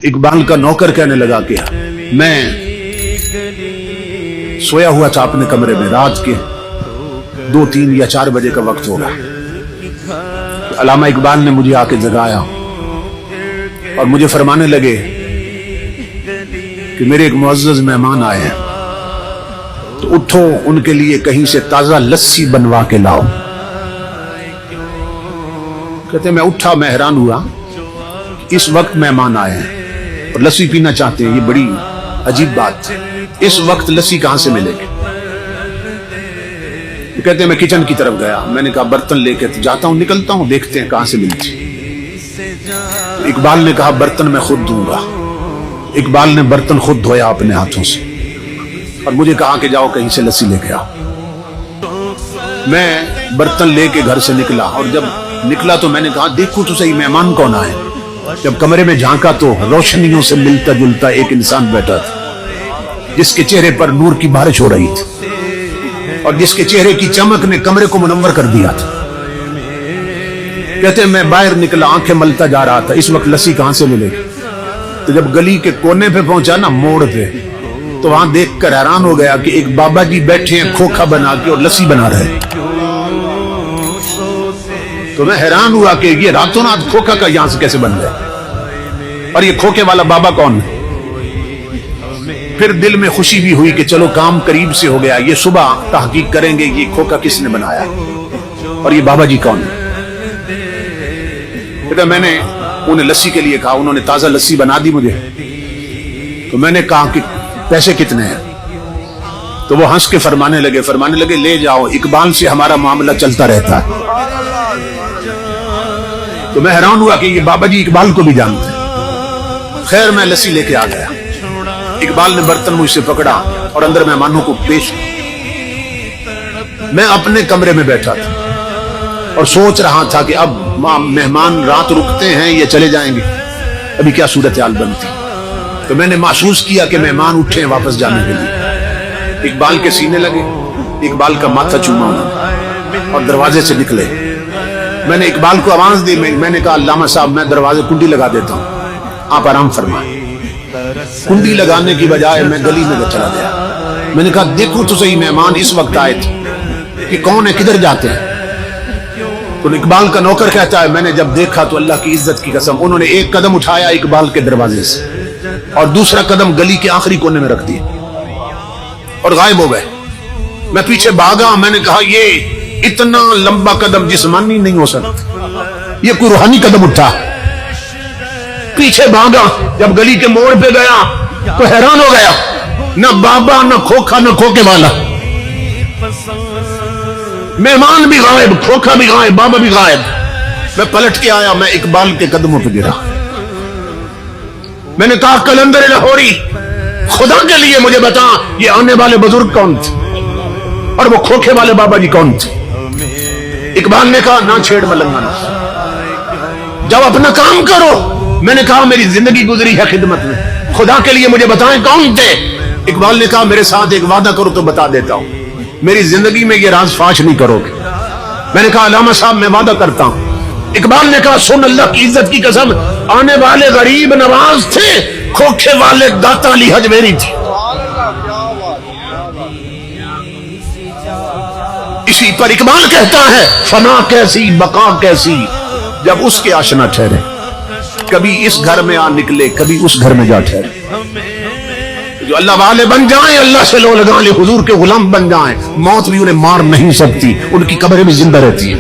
इकबाल का नौकर कहने लगा कि मैं सोया हुआ था अपने कमरे में, रात के 2, 3 या 4 बजे का वक्त होगा। अल्लामा इकबाल ने मुझे आके जगाया और मुझे फरमाने लगे कि मेरे एक मुअज़्ज़ज़ मेहमान आए हैं, तो उठो, उनके लिए कहीं से ताजा लस्सी बनवा के लाओ। कहते मैं उठा, मैं हैरान हुआ, इस वक्त मेहमान आए हैं और लस्सी पीना चाहते हैं, ये बड़ी अजीब बात है। इस वक्त लस्सी कहां से मिलेगी? तो कहते हैं मैं किचन की तरफ गया, मैंने कहा बर्तन लेके तो जाता हूं, निकलता हूं, देखते हैं कहां से मिलती। तो इकबाल ने कहा बर्तन मैं खुद दूंगा। इकबाल ने बर्तन खुद धोया अपने हाथों से और मुझे कहा कि जाओ कहीं से लस्सी लेके आओ। मैं बर्तन लेके घर से निकला और जब निकला तो मैंने कहा देखो तो सही मेहमान कौन आए। जब कमरे में झांका तो रोशनियों से मिलता जुलता एक इंसान बैठा था, जिसके चेहरे पर नूर की बारिश हो रही थी और जिसके चेहरे की चमक ने कमरे को मुनव्वर कर दिया था। कहते मैं बाहर निकला, आंखें मलता जा रहा था, इस वक्त लस्सी कहां से मिलेगी? तो जब गली के कोने पे पहुंचा ना, मोड़ पे, तो वहां देखकर हैरान हो गया कि एक बाबा जी बैठे हैं खोखा बना के और लस्सी बना रहे। तो मैं हैरान हुआ कि ये रातों रात खोखा का यहां से कैसे बन गया और ये खोखे वाला बाबा कौन है? फिर दिल में खुशी भी हुई कि चलो काम करीब से हो गया, ये सुबह तहकीक करेंगे ये खोखा किसने बनाया और ये बाबा जी कौन है। तो मैंने उन्हें लस्सी के लिए कहा, उन्होंने ताजा लस्सी बना दी मुझे। तो मैंने कहा कि पैसे कितने हैं? तो वो हंस के फरमाने लगे ले जाओ, इकबाल से हमारा मामला चलता रहता है। तो मैं हैरान हुआ कि ये बाबा जी इकबाल को भी जानते हैं। खैर मैं लस्सी लेके आ गया। इकबाल ने बर्तन मुझसे पकड़ा और अंदर मेहमानों को पेश किया। मैं अपने कमरे में बैठा था और सोच रहा था कि अब मेहमान रात रुकते हैं या चले जाएंगे, अभी क्या सूरत हाल बनती। तो मैंने महसूस किया कि मेहमान उठे हैं वापस जाने के लिए। इकबाल के सीने लगे, इकबाल का माथा चूमा और दरवाजे से निकले। मैंने इकबाल को आवाज दी, मैंने कहा अल्लामा साहब मैं दरवाजे कुंडी लगा देता हूं, आप आराम फरमाएं। कुंडी लगाने की बजाय मैं गली में चला गया। मैंने कहा देखो तो सही मेहमान इस वक्त आए थे कि कौन है, किधर जाते हैं? तो इकबाल का नौकर कहता है मैंने जब देखा तो अल्लाह की इज्जत की कसम, उन्होंने एक कदम उठाया इकबाल के दरवाजे से और दूसरा कदम गली के आखिरी कोने में रख दिया और गायब हो गए। मैं पीछे भागा, मैंने कहा ये इतना लंबा कदम जिस्मानी नहीं हो सकता, ये कोई रूहानी कदम उठा। पीछे भागा, जब गली के मोड़ पे गया तो हैरान हो गया, न बाबा न खोखा न खोखे वाला, मेहमान भी गायब, खोखा भी गायब, बाबा भी गायब। मैं पलट के आया, मैं इकबाल के कदमों पे गिरा। मैंने कहा कलंदर लाहौरी खुदा के लिए मुझे बता ये आने वाले बुजुर्ग कौन थे और वो खोखे वाले बाबा जी कौन थे? इकबाल ने कहा ना छेड़ मलंगाना, जब अपना काम करो। मैंने कहा मेरी जिंदगी गुजरी है खिदमत में, खुदा के लिए मुझे बताएं कौन थे? इकबाल ने कहा मेरे साथ एक वादा करो तो बता देता हूं, मेरी जिंदगी में ये राज फाश नहीं करोगे। मैंने कहा अल्लामा साहब मैं वादा करता हूं। इकबाल ने कहा सुन अल्लाह की इज्जत की कसम, आने वाले गरीब नवाज थे, खोखे वाले दाता अली हजवेरी थे। इसी पर इकबाल कहता है फना कैसी बका कैसी, जब उसके आशना ठहरे, कभी इस घर में आ निकले, कभी उस घर में जा ठहरे। जो अल्लाह वाले बन जाएं, अल्लाह से लो लगा ले, हुजूर के गुलाम बन जाएं, मौत भी उन्हें मार नहीं सकती, उनकी कब्रें भी जिंदा रहती है।